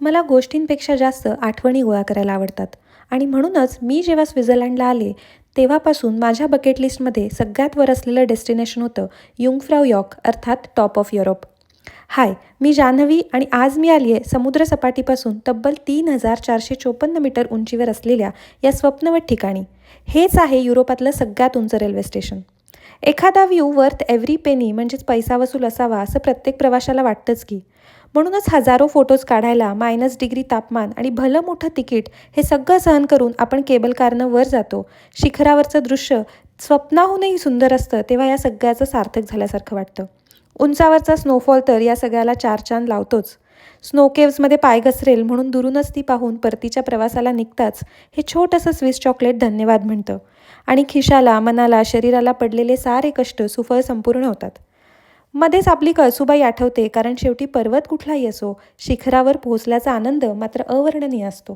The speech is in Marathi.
मला गोष्टींपेक्षा जास्त आठवणी गोळा करायला आवडतात आणि म्हणूनच मी जेव्हा स्वित्झर्लंडला आले तेव्हापासून माझ्या बकेट लिस्टमध्ये सगळ्यात वर असलेलं डेस्टिनेशन होतं युंगफ्राऊ यॉर्क अर्थात टॉप ऑफ युरोप. हाय, मी जान्हवी आणि आज मी आली आहे समुद्रसपाटीपासून तब्बल 3454 मीटर उंचीवर असलेल्या या स्वप्नवत ठिकाणी. हेच आहे युरोपातलं सगळ्यात उंच रेल्वे स्टेशन. एखादा व्ह्यू वर्थ एव्हरी पेनी म्हणजेच पैसा वसूल असावा असं प्रत्येक प्रवाशाला वाटतंच की. म्हणूनच हजारो फोटोज काढायला -डिग्री तापमान आणि भलं मोठं तिकीट हे सगळं सहन करून आपण केबल कारनं वर जातो. शिखरावरचं दृश्य स्वप्नाहूनही सुंदर असतं तेव्हा या सगळ्याचं सार्थक झाल्यासारखं वाटतं. उंचावरचा स्नोफॉल तर या सगळ्याला चार चांद लावतोच. स्नो केव्समध्ये पाय घसरेल म्हणून दुरूनच ती पाहून परतीच्या प्रवासाला निघताच हे छोटंसं स्विस चॉकलेट धन्यवाद म्हणतं आणि खिशाला, मनाला, शरीराला पडलेले सारे कष्ट सुफळ संपूर्ण होतात. मध्येच आपली कळसुबाई आठवते, कारण शेवटी पर्वत कुठलाही असो, शिखरावर पोहोचल्याचा आनंद मात्र अवर्णनीय असतो.